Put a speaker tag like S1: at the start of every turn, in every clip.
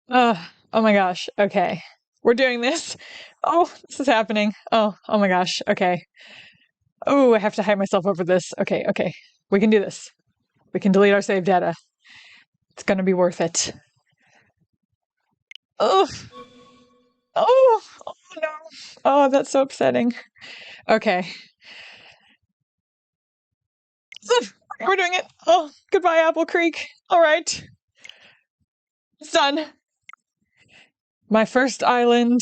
S1: Oh my gosh. Okay. We're doing this. Oh, this is happening. Oh my gosh. Okay. Oh, I have to hide myself over this. Okay. We can do this. We can delete our save data. It's gonna be worth it. Oh, oh no. Oh, that's so upsetting. Okay. We're doing it. Oh, goodbye, Apple Creek. All right. It's done. My first island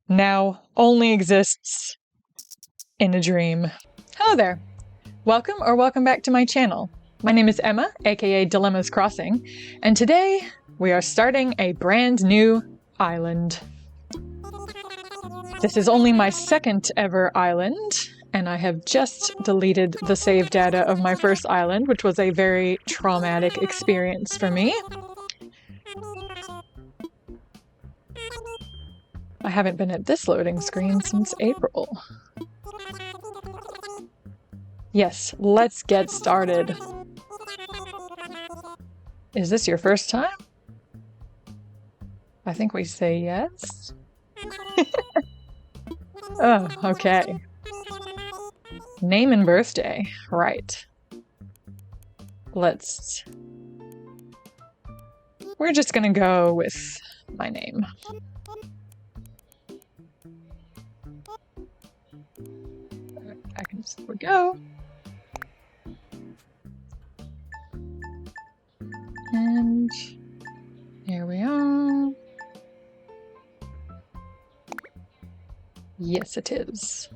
S1: now only exists in a dream. Hello there. Welcome back to my channel. My name is Emma, aka Dilemmas Crossing, and today we are starting a brand new island. This is only my second ever island, and I have just deleted the save data of my first island, which was a very traumatic experience for me. I haven't been at this loading screen since April. Yes, let's get started. Is this your first time? I think we say yes. Oh, okay. Name and birthday. Right. We're just gonna go with my name. Here we go. And here we are. Yes, it is.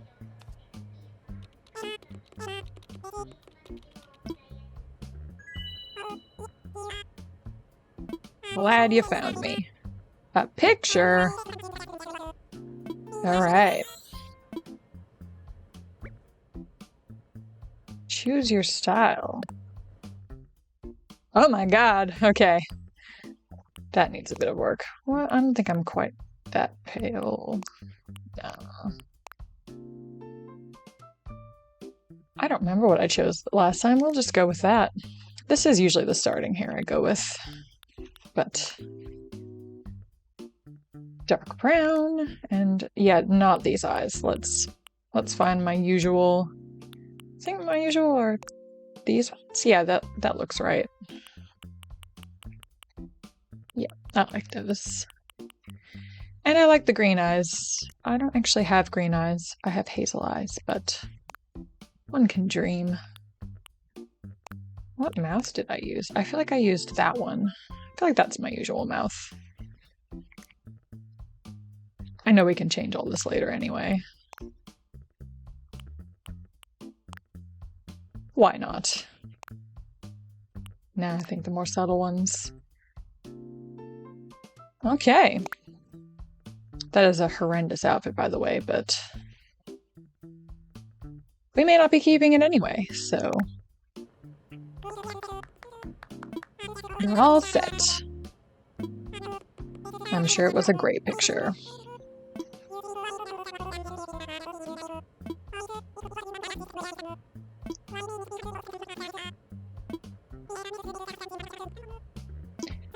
S1: Glad you found me. A picture? Alright. Choose your style. Oh my god, okay. That needs a bit of work. Well, I don't think I'm quite that pale. No. I don't remember what I chose last time. We'll just go with that. This is usually the starting hair I go with. But dark brown, and yeah, not these eyes. Let's find my usual. I think my usual are these ones. Yeah, that looks right. Yeah, I like those. And I like the green eyes. I don't actually have green eyes. I have hazel eyes, but one can dream. What mouth did I use? I feel like I used that one. I feel like that's my usual mouth. I know we can change all this later anyway. Why not? Nah, I think the more subtle ones. Okay. That is a horrendous outfit, by the way, but we may not be keeping it anyway, so we're all set. I'm sure it was a great picture.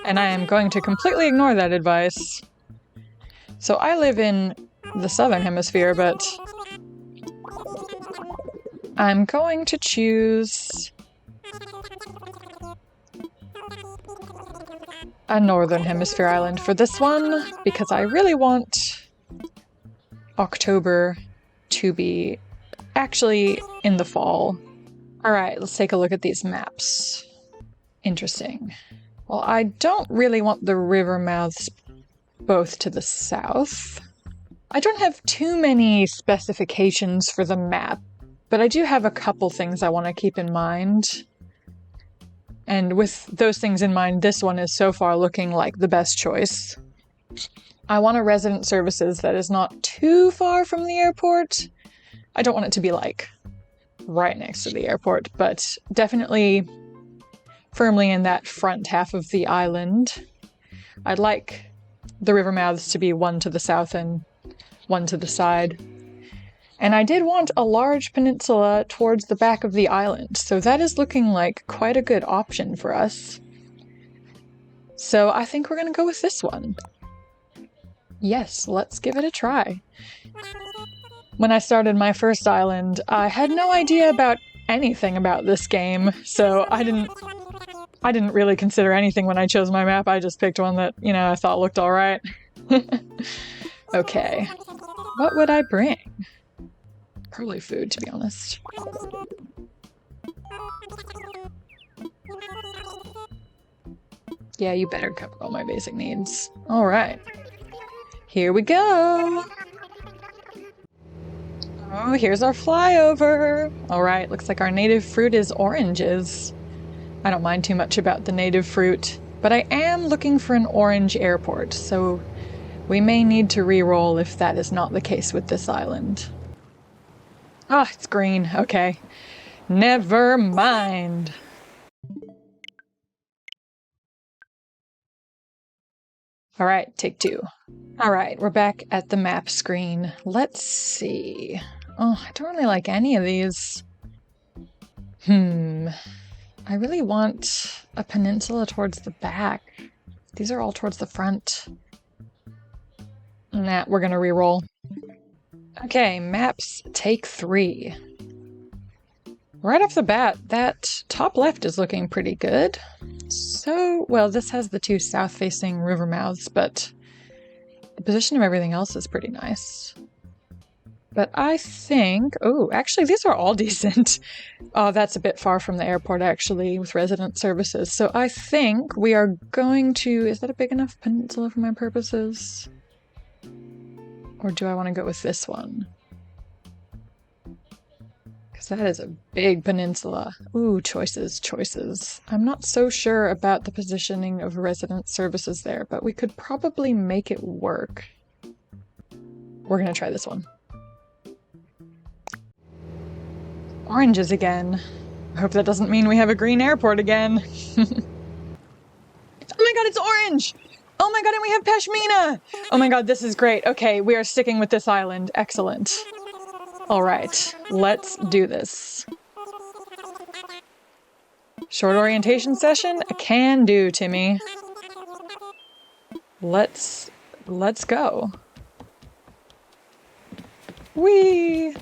S1: And I am going to completely ignore that advice. So I live in the southern hemisphere, but I'm going to choose a northern hemisphere island for this one because I really want October to be actually in the fall. Alright, let's take a look at these maps. Interesting. Well, I don't really want the river mouths both to the south. I don't have too many specifications for the map, but I do have a couple things I want to keep in mind. And with those things in mind, this one is so far looking like the best choice. I want a resident services that is not too far from the airport. I don't want it to be like right next to the airport, but definitely firmly in that front half of the island. I'd like the river mouths to be one to the south and one to the side. And I did want a large peninsula towards the back of the island, so that is looking like quite a good option for us. So I think we're gonna go with this one. Yes, let's give it a try. When I started my first island, I had no idea about anything about this game, so I didn't really consider anything when I chose my map. I just picked one that, I thought looked alright. Okay. What would I bring? Probably food, to be honest. Yeah, you better cover all my basic needs. Alright. Here we go! Oh, here's our flyover! Alright, looks like our native fruit is oranges. I don't mind too much about the native fruit, but I am looking for an orange airport, so we may need to re-roll if that is not the case with this island. Ah, it's green. Okay. Never mind. Alright, take two. Alright, we're back at the map screen. Let's see. Oh, I don't really like any of these. I really want a peninsula towards the back. These are all towards the front. Nah, we're gonna re-roll. Okay, maps, take 3. Right off the bat, that top left is looking pretty good. So, well, this has the 2 south-facing river mouths, but the position of everything else is pretty nice. But I think... Oh, actually, these are all decent. Oh, that's a bit far from the airport, actually, with resident services. So I think we are going to... Is that a big enough peninsula for my purposes? Or do I want to go with this one? Because that is a big peninsula. Ooh, choices, choices. I'm not so sure about the positioning of resident services there, but we could probably make it work. We're going to try this one. Oranges again. I hope that doesn't mean we have a green airport again. Oh my god, it's orange! Oh my god, and we have Pashmina! Oh my god, this is great. Okay, we are sticking with this island. Excellent. Alright, let's do this. Short orientation session? A can do, Timmy. Let's go. Whee!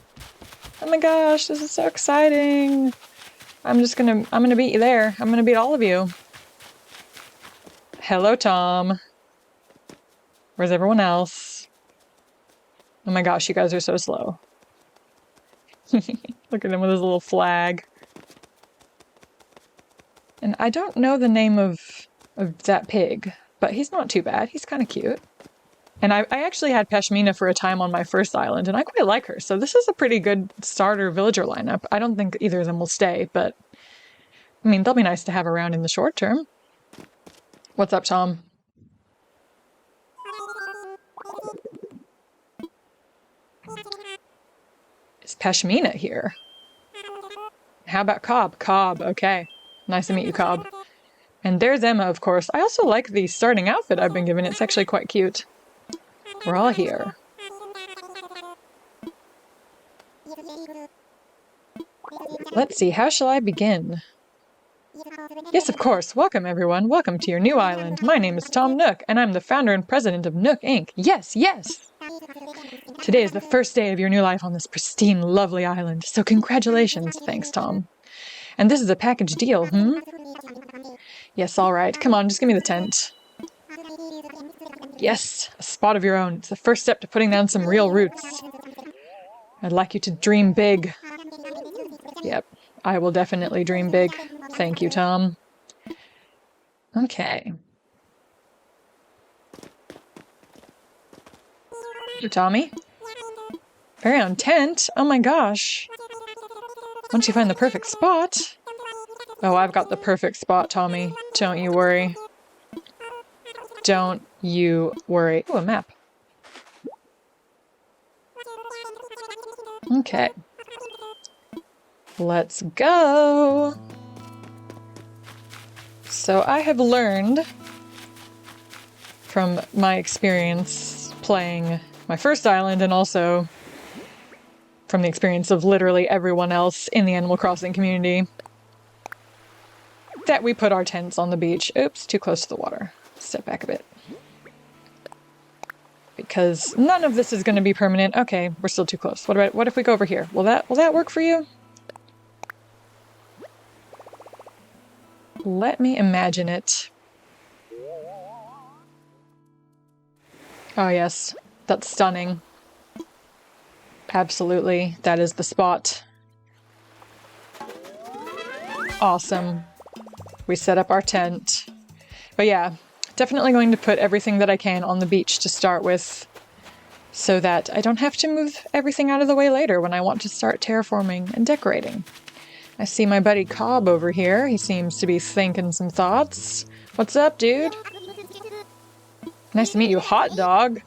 S1: Oh my gosh, this is so exciting. I'm gonna beat you there. I'm gonna beat all of you. Hello, Tom. Where's everyone else? Oh my gosh, you guys are so slow. Look at him with his little flag. And I don't know the name of that pig, but he's not too bad. He's kind of cute. And I actually had Pashmina for a time on my first island, and I quite like her. So this is a pretty good starter villager lineup. I don't think either of them will stay, but I mean, they'll be nice to have around in the short term. What's up, Tom? Is Pashmina here? How about Cobb? Cobb, okay. Nice to meet you, Cobb. And there's Emma, of course. I also like the starting outfit I've been given. It's actually quite cute. We're all here. Let's see, how shall I begin? Yes, of course. Welcome, everyone. Welcome to your new island. My name is Tom Nook, and I'm the founder and president of Nook, Inc. Yes, yes! Today is the first day of your new life on this pristine, lovely island, so congratulations. Thanks, Tom. And this is a package deal, Yes, all right. Come on, just give me the tent. Yes, a spot of your own. It's the first step to putting down some real roots. I'd like you to dream big. Yep, I will definitely dream big. Thank you, Tom. Okay. Hey, Tommy? Very own tent? Oh my gosh. Once you find the perfect spot... Oh, I've got the perfect spot, Tommy. Don't you worry. Don't you worry. Ooh, a map. Okay. Let's go! So I have learned from my experience playing my first island and also from the experience of literally everyone else in the Animal Crossing community that we put our tents on the beach. Oops, too close to the water. step back a bit. Because none of this is going to be permanent. Okay, we're still too close. What if we go over here? Will that work for you? Let me imagine it. Oh yes, that's stunning. Absolutely, that is the spot. Awesome. We set up our tent. But yeah, definitely going to put everything that I can on the beach to start with, so that I don't have to move everything out of the way later when I want to start terraforming and decorating. I see my buddy Cobb over here. He seems to be thinking some thoughts. What's up, dude? Nice to meet you, hot dog.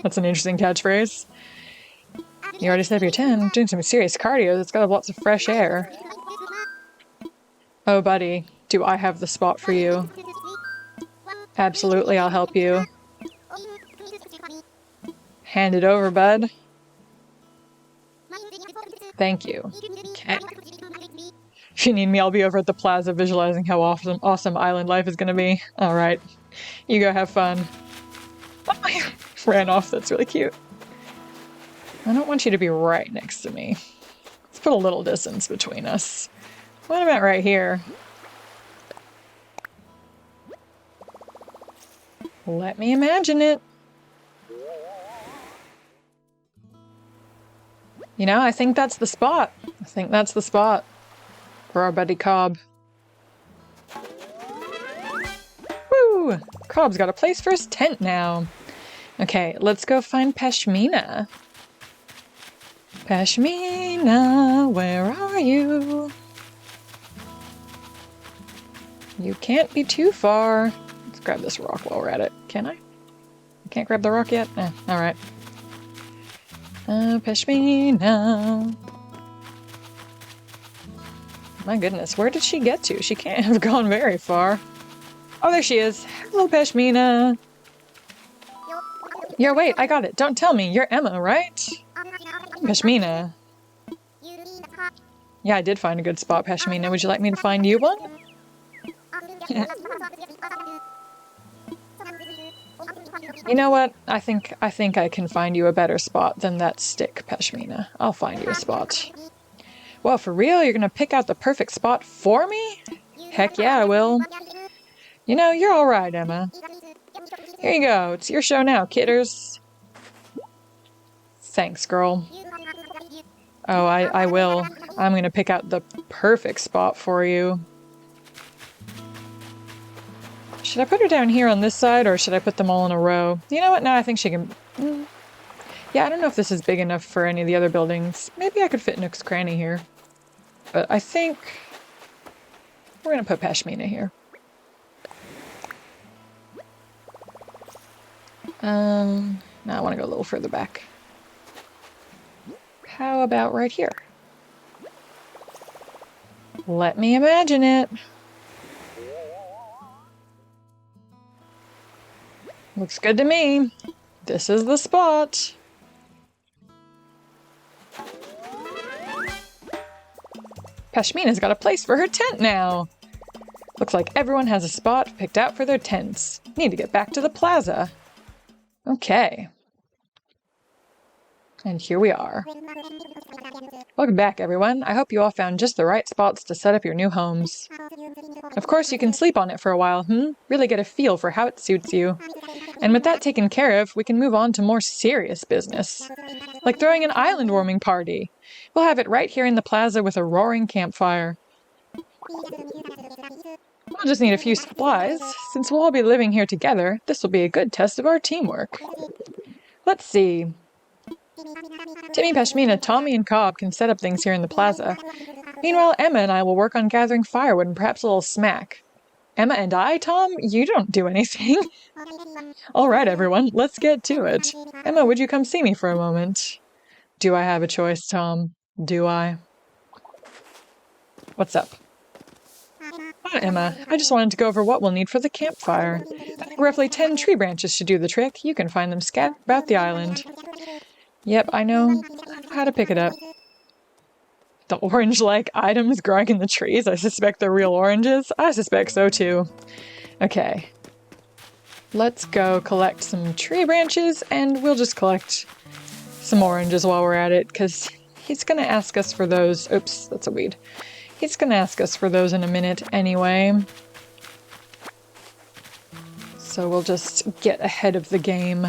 S1: That's an interesting catchphrase. You already set up your tent. I'm doing some serious cardio that's got to have lots of fresh air. Oh, buddy, do I have the spot for you? Absolutely, I'll help you. Hand it over, bud. Thank you. Okay. If you need me, I'll be over at the plaza visualizing how awesome island life is going to be. Alright. You go have fun. Oh, I ran off. That's really cute. I don't want you to be right next to me. Let's put a little distance between us. What about right here? Let me imagine it. You know, I think that's the spot. I think that's the spot for our buddy Cobb. Woo! Cobb's got a place for his tent now. Okay, let's go find Pashmina. Pashmina, where are you? You can't be too far. Let's grab this rock while we're at it. Can I? I can't grab the rock yet? Eh, alright. Pashmina. My goodness, where did she get to? She can't have gone very far. Oh, there she is. Hello, Pashmina. Wait, I got it. Don't tell me. You're Emma, right? Pashmina. Yeah, I did find a good spot, Pashmina. Would you like me to find you one? You know what? I think I can find you a better spot than that stick, Pashmina. I'll find you a spot. Well, for real? You're gonna pick out the perfect spot for me? Heck yeah, I will. You know, you're alright, Emma. Here you go. It's your show now, kidders. Thanks, girl. Oh, I will. I'm gonna pick out the perfect spot for you. Should I put her down here on this side, or should I put them all in a row? You know what? No, I think she can... Yeah, I don't know if this is big enough for any of the other buildings. Maybe I could fit Nook's cranny here. But I think... we're gonna put Pashmina here. No, I want to go a little further back. How about right here? Let me imagine it. Looks good to me. This is the spot. Pashmina's got a place for her tent now. Looks like everyone has a spot picked out for their tents. Need to get back to the plaza. Okay. And here we are. Welcome back, everyone. I hope you all found just the right spots to set up your new homes. Of course, you can sleep on it for a while, Really get a feel for how it suits you. And with that taken care of, we can move on to more serious business. Like throwing an island warming party. We'll have it right here in the plaza with a roaring campfire. We'll just need a few supplies. Since we'll all be living here together, this will be a good test of our teamwork. Let's see. Timmy, Pashmina, Tommy, and Cobb can set up things here in the plaza. Meanwhile, Emma and I will work on gathering firewood and perhaps a little smack. Emma and I, Tom? You don't do anything. Alright, everyone, let's get to it. Emma, would you come see me for a moment? Do I have a choice, Tom? Do I? What's up? Hi, Emma. I just wanted to go over what we'll need for the campfire. I think roughly 10 tree branches should do the trick. You can find them scattered about the island. Yep, I know how to pick it up. The orange-like items growing in the trees, I suspect they're real oranges. I suspect so too. Okay. let's go collect some tree branches, and we'll just collect some oranges while we're at it, because he's going to ask us for those. Oops, that's a weed. He's going to ask us for those in a minute anyway. So we'll just get ahead of the game.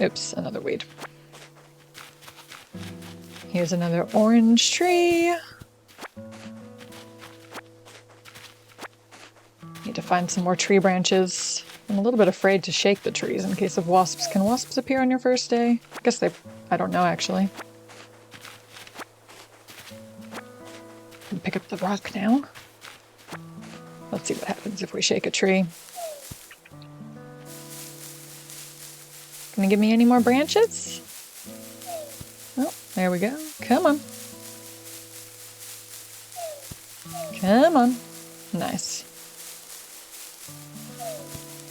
S1: Oops, another weed. Here's another orange tree. Need to find some more tree branches. I'm a little bit afraid to shake the trees in case of wasps. Can wasps appear on your first day? I guess they... I don't know, actually. Can pick up the rock now. Let's see what happens if we shake a tree. Can you give me any more branches? Oh, there we go. Come on. Come on. Nice.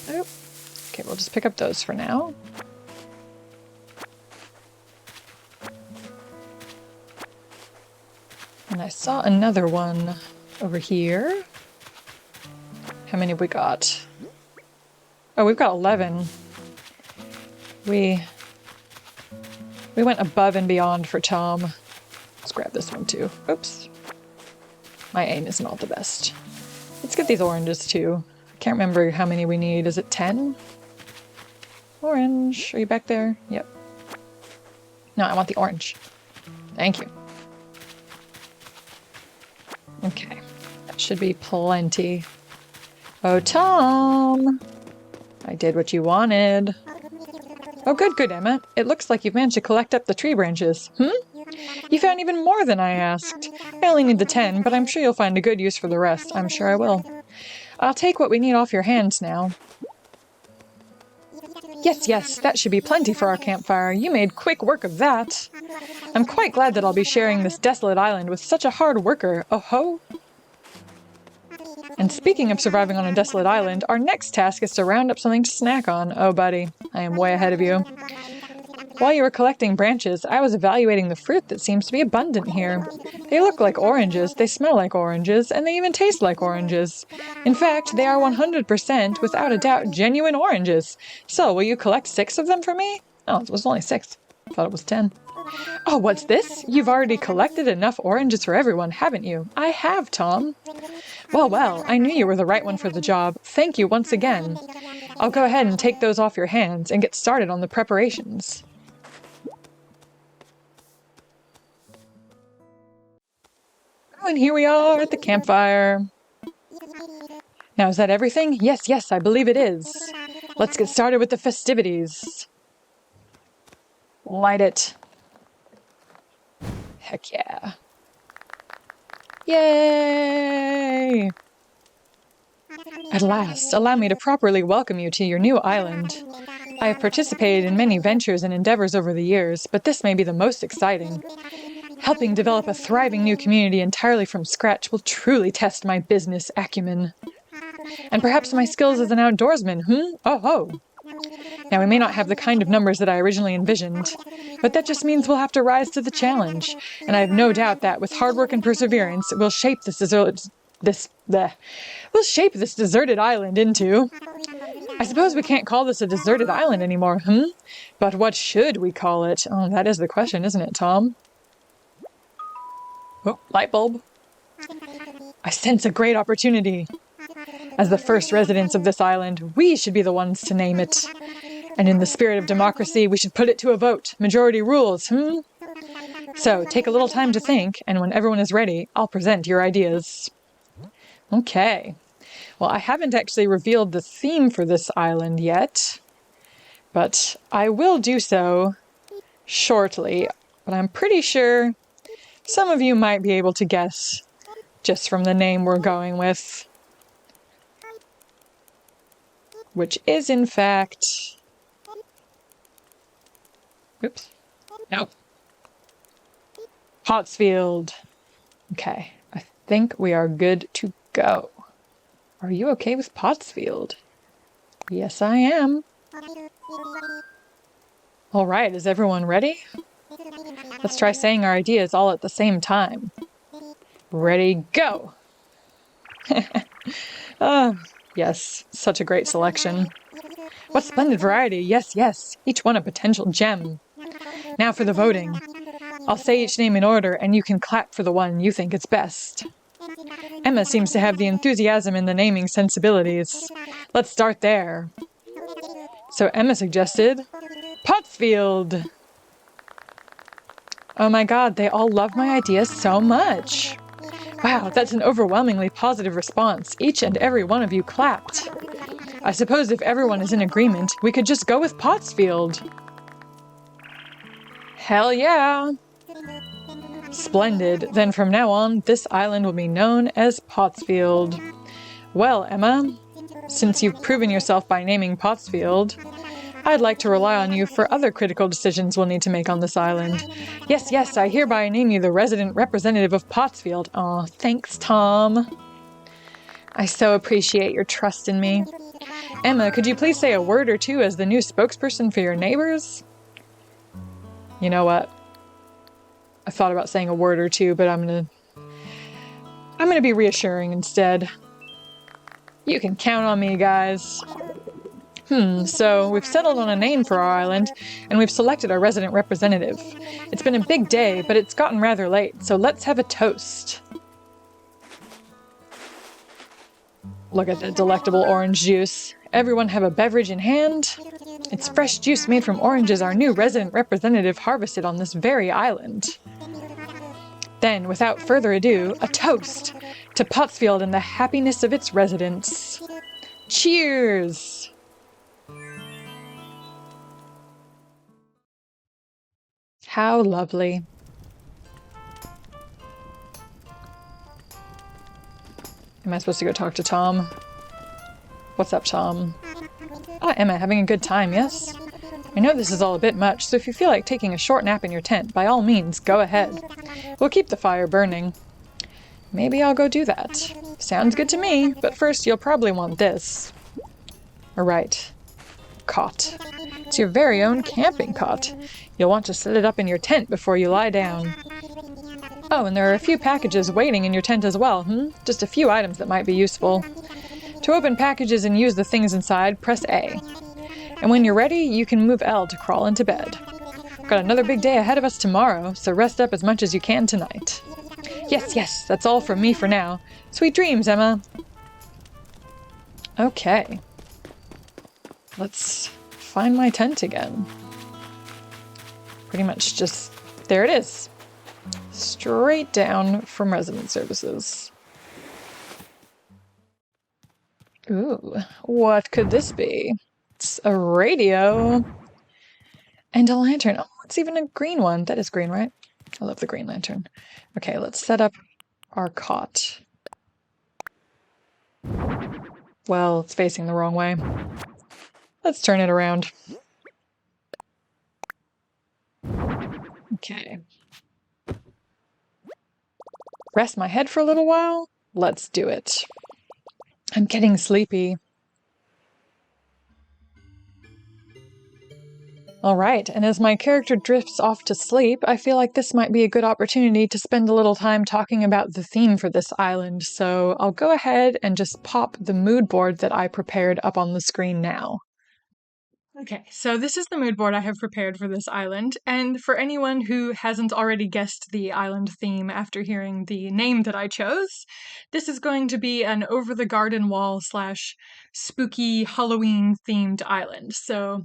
S1: Oh. Okay, we'll just pick up those for now. And I saw another one over here. How many have we got? Oh, we've got 11. We went above and beyond for Tom. Let's grab this one too. Oops. My aim isn't all the best. Let's get these oranges too. I can't remember how many we need. Is it 10? Orange. Are you back there? Yep. No, I want the orange. Thank you. Okay. That should be plenty. Oh, Tom! I did what you wanted. Oh, good, Emma. It looks like you've managed to collect up the tree branches. You found even more than I asked. I only need the 10, but I'm sure you'll find a good use for the rest. I'm sure I will. I'll take what we need off your hands now. Yes, that should be plenty for our campfire. You made quick work of that. I'm quite glad that I'll be sharing this desolate island with such a hard worker. Oh ho! And speaking of surviving on a desolate island, our next task is to round up something to snack on. Oh, buddy, I am way ahead of you. While you were collecting branches, I was evaluating the fruit that seems to be abundant here. They look like oranges, they smell like oranges, and they even taste like oranges. In fact, they are 100%, without a doubt, genuine oranges. So, will you collect 6 of them for me? Oh, it was only 6. Thought it was 10. Oh, what's this? You've already collected enough oranges for everyone, haven't you? I have, Tom. Well, I knew you were the right one for the job. Thank you once again. I'll go ahead and take those off your hands and get started on the preparations. Oh, and here we are at the campfire. Now, is that everything? Yes, I believe it is. Let's get started with the festivities. Light it. Heck yeah. Yay! At last, allow me to properly welcome you to your new island. I have participated in many ventures and endeavors over the years, but this may be the most exciting. Helping develop a thriving new community entirely from scratch will truly test my business acumen. And perhaps my skills as an outdoorsman, Oh ho! Now, we may not have the kind of numbers that I originally envisioned, but that just means we'll have to rise to the challenge, and I have no doubt that, with hard work and perseverance, we'll shape this deserted island into... I suppose we can't call this a deserted island anymore, But what should we call it? Oh, that is the question, isn't it, Tom? Oh, light bulb. I sense a great opportunity. As the first residents of this island, we should be the ones to name it. And in the spirit of democracy, we should put it to a vote. Majority rules, So, take a little time to think, and when everyone is ready, I'll present your ideas. Okay. Well, I haven't actually revealed the theme for this island yet, but I will do so shortly. But I'm pretty sure some of you might be able to guess just from the name we're going with. Which is, in fact... Oops. No. Pottsfield. Okay, I think we are good to go. Are you okay with Pottsfield? Yes, I am. All right, is everyone ready? Let's try saying our ideas all at the same time. Ready, go! Yes, such a great selection. What splendid variety. Yes, yes. Each one a potential gem. Now for the voting. I'll say each name in order, and you can clap for the one you think is best. Emma seems to have the enthusiasm and the naming sensibilities. Let's start there. So Emma suggested Pottsfield. Oh my god, they all love my ideas so much. Wow, that's an overwhelmingly positive response. Each and every one of you clapped. I suppose if everyone is in agreement, we could just go with Pottsfield. Hell yeah! Splendid. Then from now on, this island will be known as Pottsfield. Well, Emma, since you've proven yourself by naming Pottsfield, I'd like to rely on you for other critical decisions we'll need to make on this island. Yes, yes, I hereby name you the resident representative of Pottsfield. Aw, thanks, Tom. I so appreciate your trust in me. Emma, could you please say a word or two as the new spokesperson for your neighbors? You know what? I thought about saying a word or two, but I'm gonna be reassuring instead. You can count on me, guys. So we've settled on a name for our island, and we've selected our resident representative. It's been a big day, but it's gotten rather late, so let's have a toast. Look at that delectable orange juice. Everyone have a beverage in hand? It's fresh juice made from oranges our new resident representative harvested on this very island. Then, without further ado, a toast to Pottsfield and the happiness of its residents. Cheers! How lovely. Am I supposed to go talk to Tom? What's up, Tom? Ah, Emma, having a good time, yes? I know this is all a bit much, so if you feel like taking a short nap in your tent, by all means, go ahead. We'll keep the fire burning. Maybe I'll go do that. Sounds good to me, but first you'll probably want this. Alright. Cot. It's your very own camping cot. You'll want to set it up in your tent before you lie down. Oh, and there are a few packages waiting in your tent as well, Just a few items that might be useful. To open packages and use the things inside, press A. And when you're ready, you can move L to crawl into bed. We've got another big day ahead of us tomorrow, so rest up as much as you can tonight. Yes, yes, that's all from me for now. Sweet dreams, Emma. Okay. Let's find my tent again. Pretty much just, there it is. Straight down from resident services. Ooh, what could this be? It's a radio and a lantern. Oh, it's even a green one. That is green, right? I love the green lantern. Okay, let's set up our cot. Well, it's facing the wrong way. Let's turn it around. Okay. Rest my head for a little while? Let's do it. I'm getting sleepy. Alright, and as my character drifts off to sleep, I feel like this might be a good opportunity to spend a little time talking about the theme for this island, so I'll go ahead and just pop the mood board that I prepared up on the screen now. Okay, so this is the mood board I have prepared for this island, and for anyone who hasn't already guessed the island theme after hearing the name that I chose, this is going to be an over-the-garden-wall / spooky Halloween-themed island. So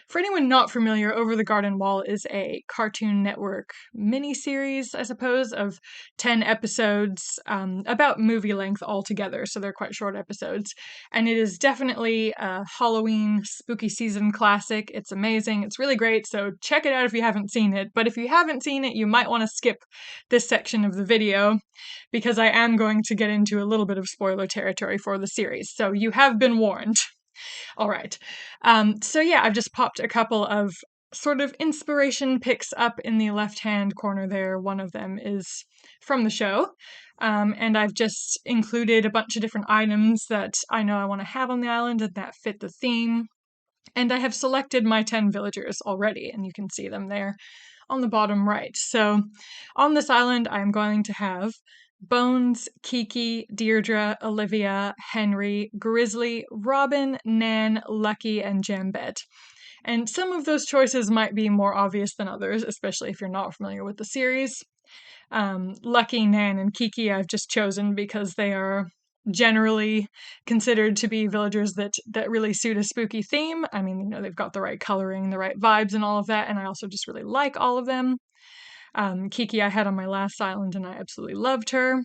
S1: for anyone not familiar, Over the Garden Wall is a Cartoon Network miniseries, I suppose, of 10 episodes, about movie length altogether, so they're quite short episodes. And it is definitely a Halloween spooky season classic. It's amazing. It's really great, so check it out if you haven't seen it. But if you haven't seen it, you might want to skip this section of the video, because I am going to get into a little bit of spoiler territory for the series, so you have been warned. All right. So yeah, I've just popped a couple of sort of inspiration picks up in the left-hand corner there. One of them is from the show. And I've just included a bunch of different items that I know I want to have on the island and that fit the theme. And I have selected my 10 villagers already, and you can see them there on the bottom right. So on this island, I'm going to have Bones, Kiki, Deirdre, Olivia, Henry, Grizzly, Robin, Nan, Lucky, and Jambette. And some of those choices might be more obvious than others, especially if you're not familiar with the series. Lucky, Nan, and Kiki I've just chosen because they are generally considered to be villagers that really suit a spooky theme. I mean, they've got the right coloring, the right vibes, and all of that, and I also just really like all of them. Kiki I had on my last island, and I absolutely loved her.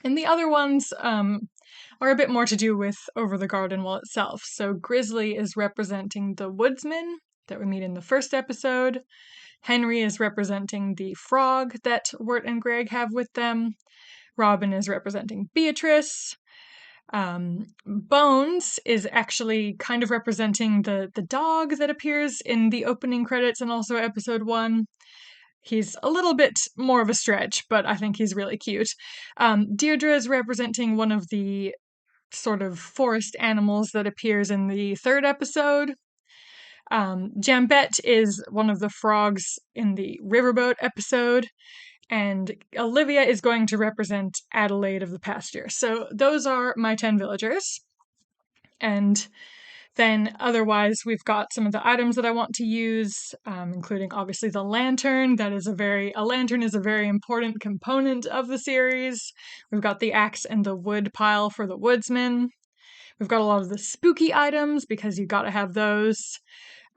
S1: And the other ones are a bit more to do with Over the Garden Wall itself. So Grizzly is representing the woodsman that we meet in the first episode. Henry is representing the frog that Wirt and Greg have with them. Robin is representing Beatrice. Bones is actually kind of representing the dog that appears in the opening credits and also episode 1. He's a little bit more of a stretch, but I think he's really cute. Deirdre is representing one of the sort of forest animals that appears in the 3rd episode. Jambette is one of the frogs in the riverboat episode. And Olivia is going to represent Adelaide of the pasture. So those are my 10 villagers. And then otherwise, we've got some of the items that I want to use, including obviously the lantern. A lantern is a very important component of the series. We've got the axe and the wood pile for the woodsman. We've got a lot of the spooky items because you've got to have those.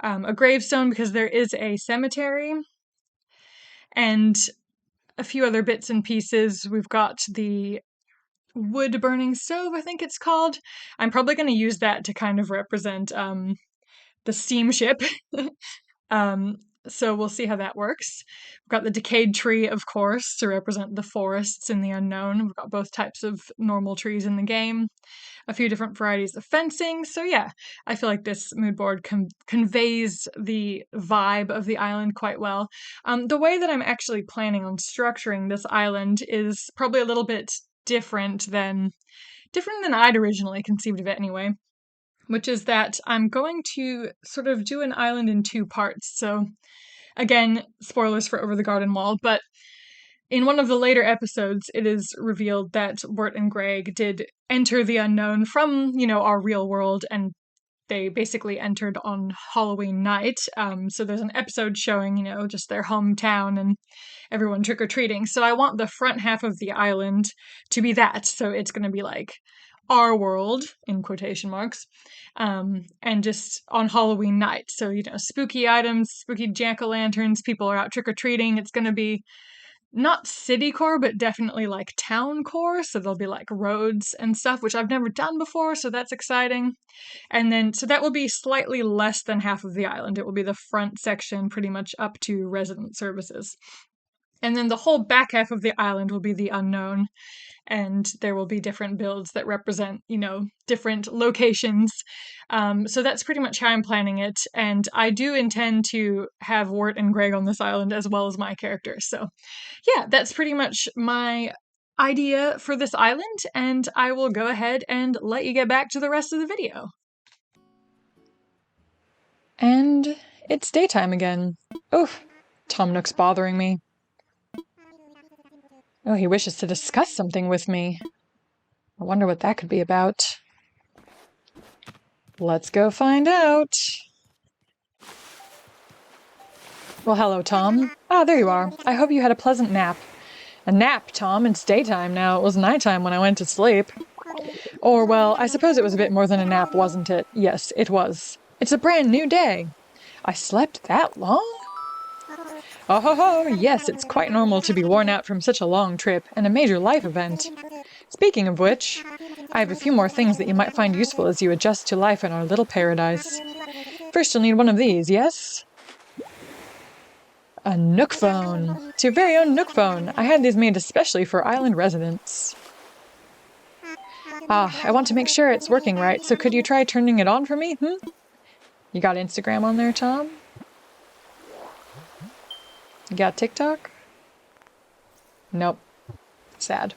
S1: A gravestone because there is a cemetery. And a few other bits and pieces. We've got the wood burning stove, I think it's called. I'm probably going to use that to kind of represent the steamship. So we'll see how that works. We've got the decayed tree, of course, to represent the forests in the unknown. We've got both types of normal trees in the game. A few different varieties of fencing. So yeah, I feel like this mood board conveys the vibe of the island quite well. The way that I'm actually planning on structuring this island is probably a little bit different than I'd originally conceived of it anyway, which is that I'm going to sort of do an island in 2 parts. So again, spoilers for Over the Garden Wall, but in one of the later episodes, it is revealed that Wirt and Greg did enter the unknown from, our real world, and they basically entered on Halloween night. So there's an episode showing, just their hometown and everyone trick-or-treating. So I want the front half of the island to be that. So it's going to be like our world, in quotation marks, and just on Halloween night. So, spooky items, spooky jack-o'-lanterns, people are out trick-or-treating. It's going to be not city core, but definitely like town core. So there'll be like roads and stuff, which I've never done before. So that's exciting. And then, so that will be slightly less than half of the island. It will be the front section pretty much up to resident services. And then the whole back half of the island will be the unknown. And there will be different builds that represent, different locations. So that's pretty much how I'm planning it. And I do intend to have Wirt and Greg on this island as well as my characters. So yeah, that's pretty much my idea for this island. And I will go ahead and let you get back to the rest of the video. And it's daytime again. Oof, Tom Nook's bothering me. Oh, he wishes to discuss something with me. I wonder what that could be about. Let's go find out. Well, hello, Tom. Ah, there you are. I hope you had a pleasant nap. A nap, Tom? It's daytime now. It was nighttime when I went to sleep. Or, well, I suppose it was a bit more than a nap, wasn't it? Yes, it was. It's a brand new day. I slept that long? Oh ho ho, yes, it's quite normal to be worn out from such a long trip and a major life event. Speaking of which, I have a few more things that you might find useful as you adjust to life in our little paradise. First, you'll need one of these, yes? A Nook phone. It's your very own Nook phone. I had these made especially for island residents. Ah, I want to make sure it's working right, so could you try turning it on for me, You got Instagram on there, Tom? You got TikTok? Nope. Sad.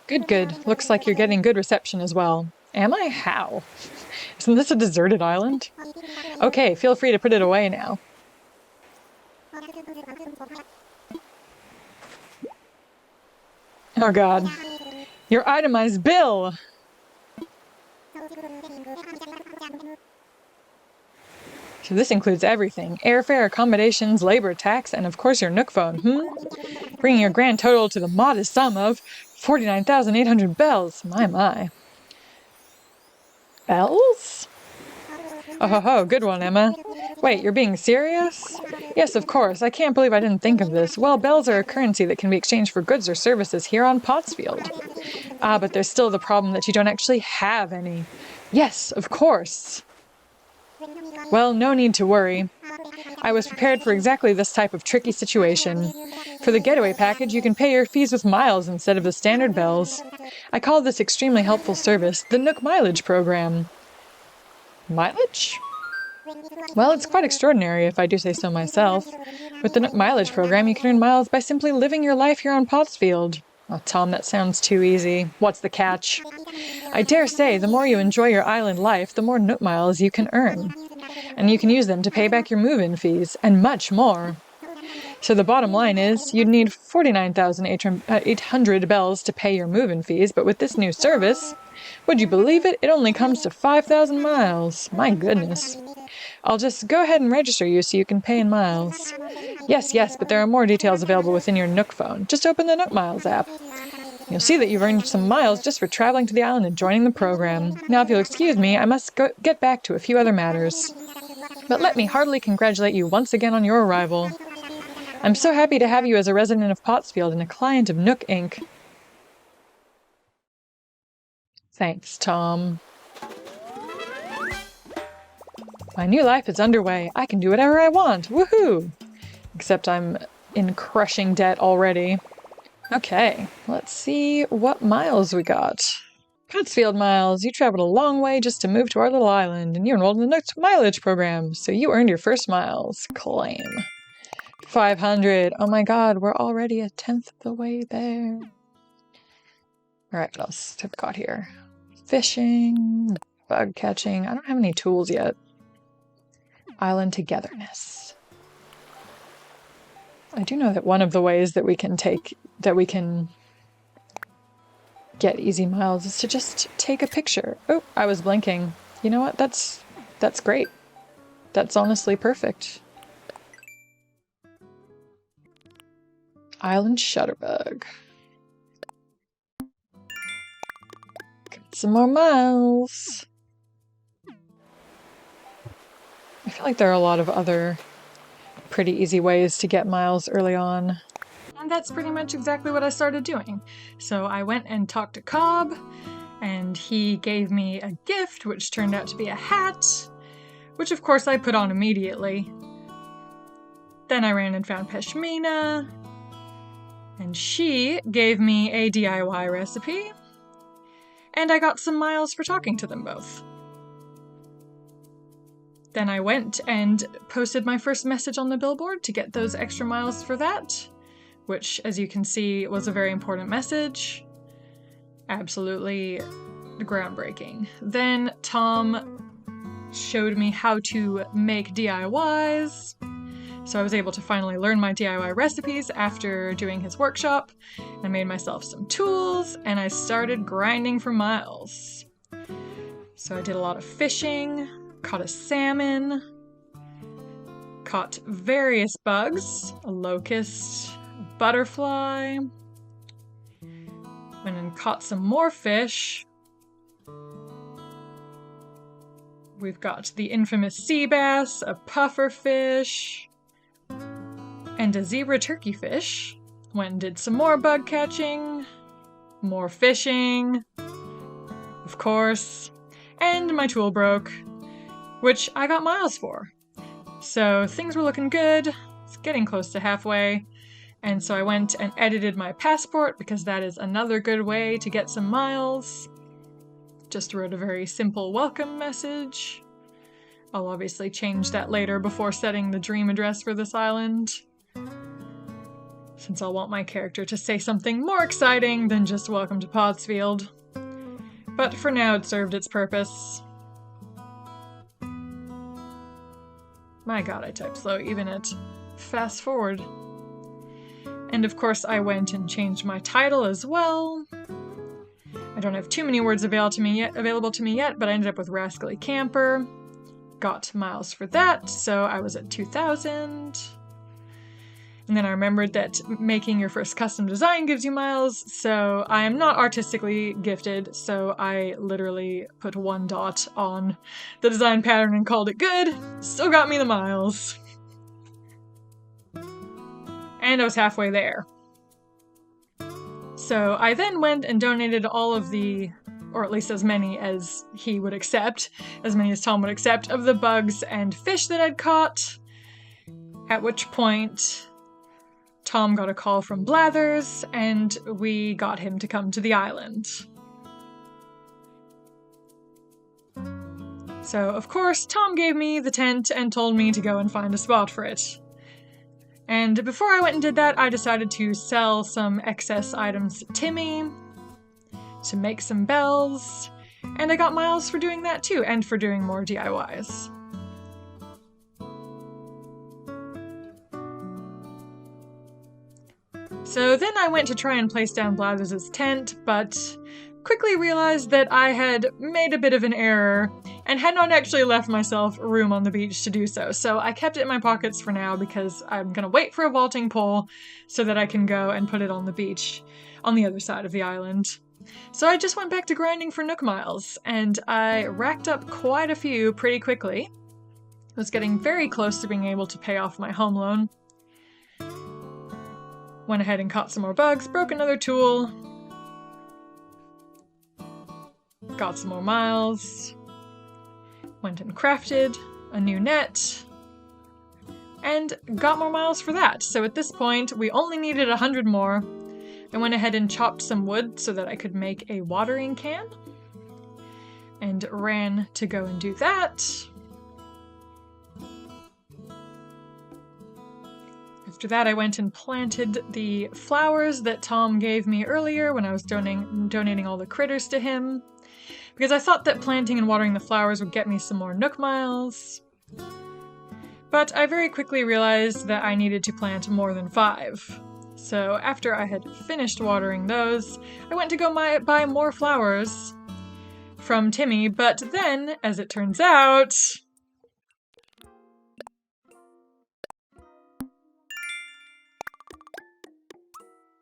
S1: Good. Looks like you're getting good reception as well. Am I? How? Isn't this a deserted island? Okay, feel free to put it away now. Oh god. Your itemized bill! So this includes everything. Airfare, accommodations, labor, tax, and of course your Nook phone, Bringing your grand total to the modest sum of 49,800 bells. My. Bells? Oh ho ho, good one, Emma. Wait, you're being serious? Yes, of course. I can't believe I didn't think of this. Well, bells are a currency that can be exchanged for goods or services here on Pottsfield. Ah, but there's still the problem that you don't actually have any. Yes, of course. Well, no need to worry. I was prepared for exactly this type of tricky situation. For the getaway package, you can pay your fees with miles instead of the standard bells. I call this extremely helpful service the Nook Mileage Program. Mileage? Well, it's quite extraordinary, if I do say so myself. With the Nook Mileage Program, you can earn miles by simply living your life here on Pottsfield. Oh, Tom, that sounds too easy. What's the catch? I dare say, the more you enjoy your island life, the more Nook miles you can earn. And you can use them to pay back your move-in fees, and much more. So the bottom line is, you'd need 49,800 bells to pay your move-in fees, but with this new service, would you believe it? It only comes to 5,000 miles. My goodness. I'll just go ahead and register you so you can pay in miles. Yes, but there are more details available within your Nook phone. Just open the Nook Miles app. You'll see that you've earned some miles just for traveling to the island and joining the program. Now, if you'll excuse me, I must get back to a few other matters. But let me heartily congratulate you once again on your arrival. I'm so happy to have you as a resident of Pottsfield and a client of Nook Inc. Thanks, Tom. My new life is underway. I can do whatever I want. Woohoo! Except I'm in crushing debt already. Okay, let's see what miles we got. Pottsfield miles. You traveled a long way just to move to our little island, and you enrolled in the Nook Mileage Program, so you earned your first miles. Claim. 500. Oh my god, we're already a tenth of the way there. Alright, what else have we got here? Fishing, bug catching. I don't have any tools yet. Island togetherness. I do know that one of the ways that we can get easy miles is to just take a picture. Oh, I was blinking. You know what? That's great. That's honestly perfect. Island Shutterbug. Get some more miles. I feel like there are a lot of other pretty easy ways to get miles early on. And that's pretty much exactly what I started doing. So I went and talked to Cobb, and he gave me a gift, which turned out to be a hat, which of course I put on immediately. Then I ran and found Peshmina, and she gave me a DIY recipe, and I got some miles for talking to them both. Then I went and posted my first message on the billboard to get those extra miles for that, which, as you can see, was a very important message. Absolutely groundbreaking. Then Tom showed me how to make DIYs, so I was able to finally learn my DIY recipes after doing his workshop. I made myself some tools, and I started grinding for miles. So I did a lot of fishing, caught a salmon, caught various bugs, a locust, a butterfly, went and caught some more fish. We've got the infamous sea bass, a puffer fish, and a zebra turkey fish. Went and did some more bug catching, more fishing, of course, and my tool broke, which I got miles for. So things were looking good. It's getting close to halfway. And so I went and edited my passport because that is another good way to get some miles. Just wrote a very simple welcome message. I'll obviously change that later before setting the dream address for this island, since I'll want my character to say something more exciting than just welcome to Pottsfield. But for now it served its purpose. My god, I type slow even at fast forward. And of course I went and changed my title as well. I don't have too many words available to me yet, but I ended up with Rascally Camper. Got miles for that, so I was at 2,000. And then I remembered that making your first custom design gives you miles, so I am not artistically gifted, so I literally put 1 dot on the design pattern and called it good. Still got me the miles. And I was halfway there. So I then went and donated all of the, or at least as many as he would accept, as many as Tom would accept, of the bugs and fish that I'd caught, at which point Tom got a call from Blathers, and we got him to come to the island. So, of course, Tom gave me the tent and told me to go and find a spot for it. And before I went and did that, I decided to sell some excess items to Timmy, to make some bells, and I got miles for doing that too, and for doing more DIYs. So then I went to try and place down Blathers' tent, but quickly realized that I had made a bit of an error and had not actually left myself room on the beach to do so. So I kept it in my pockets for now because I'm gonna wait for a vaulting pole so that I can go and put it on the beach on the other side of the island. So I just went back to grinding for Nook miles, and I racked up quite a few pretty quickly. I was getting very close to being able to pay off my home loan. Went ahead and caught some more bugs, broke another tool, got some more miles, went and crafted a new net, and got more miles for that. So at this point, we only needed 100 more. I went ahead and chopped some wood so that I could make a watering can, and ran to go and do that. After that, I went and planted the flowers that Tom gave me earlier when I was donating all the critters to him, because I thought that planting and watering the flowers would get me some more Nook miles. But I very quickly realized that I needed to plant more than 5. So after I had finished watering those, I went to go buy more flowers from Timmy, but then, as it turns out,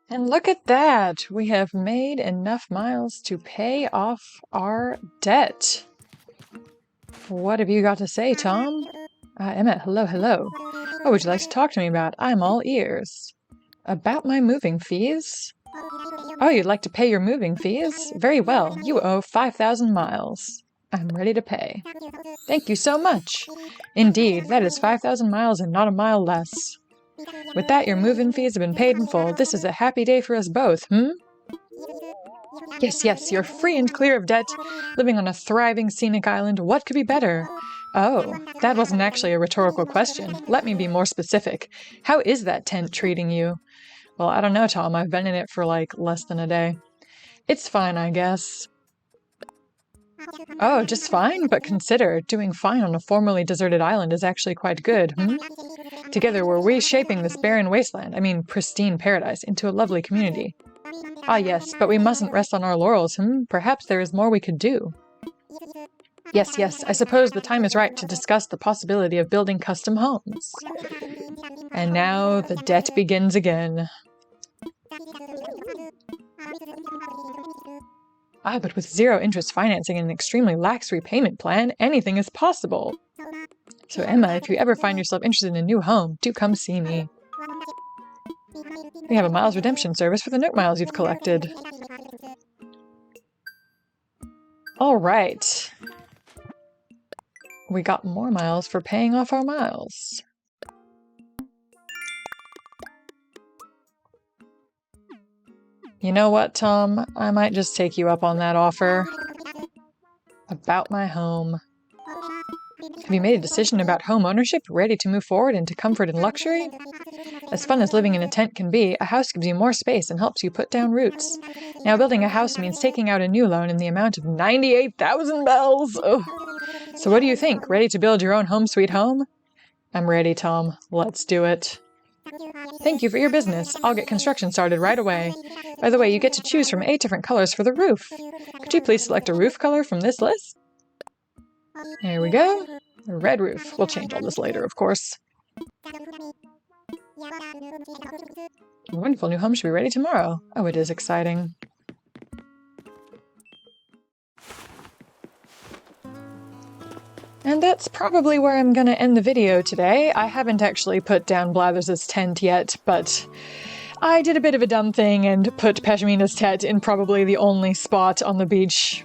S1: and look at that! We have made enough miles to pay off our debt. What have you got to say, Tom? Emma, hello, hello. What would you like to talk to me about? I'm all ears. About my moving fees? Oh, you'd like to pay your moving fees? Very well. You owe 5,000 miles. I'm ready to pay. Thank you so much. Indeed, that is 5,000 miles and not a mile less. With that, your move-in fees have been paid in full. This is a happy day for us both, Yes, yes, you're free and clear of debt, living on a thriving scenic island. What could be better? Oh, that wasn't actually a rhetorical question. Let me be more specific. How is that tent treating you? Well, I don't know, Tom. I've been in it for, less than a day. It's fine, I guess. Oh, just fine? But consider, doing fine on a formerly deserted island is actually quite good, Together, we're reshaping this barren wasteland, pristine paradise, into a lovely community. Ah, yes, but we mustn't rest on our laurels, Perhaps there is more we could do. Yes, yes, I suppose the time is right to discuss the possibility of building custom homes. And now the debt begins again. Ah, but with zero interest financing and an extremely lax repayment plan, anything is possible. So Emma, if you ever find yourself interested in a new home, do come see me. We have a miles redemption service for the Nook miles you've collected. Alright. We got more miles for paying off our miles. You know what, Tom? I might just take you up on that offer. About my home. Have you made a decision about home ownership, ready to move forward into comfort and luxury? As fun as living in a tent can be, a house gives you more space and helps you put down roots. Now, building a house means taking out a new loan in the amount of 98,000 bells! Ugh. So what do you think? Ready to build your own home sweet home? I'm ready, Tom. Let's do it. Thank you for your business. I'll get construction started right away. By the way, you get to choose from 8 different colors for the roof. Could you please select a roof color from this list? There we go. A red roof. We'll change all this later, of course. A wonderful new home should be ready tomorrow. Oh, it is exciting. And that's probably where I'm going to end the video today. I haven't actually put down Blathers' tent yet, but I did a bit of a dumb thing and put Pashamina's tent in probably the only spot on the beach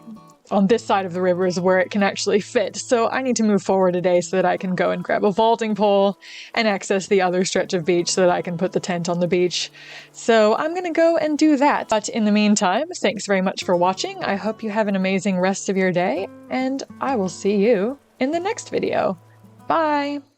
S1: on this side of the river is where it can actually fit. So I need to move forward a day so that I can go and grab a vaulting pole and access the other stretch of beach so that I can put the tent on the beach. So I'm going to go and do that. But in the meantime, thanks very much for watching. I hope you have an amazing rest of your day, and I will see you in the next video. Bye!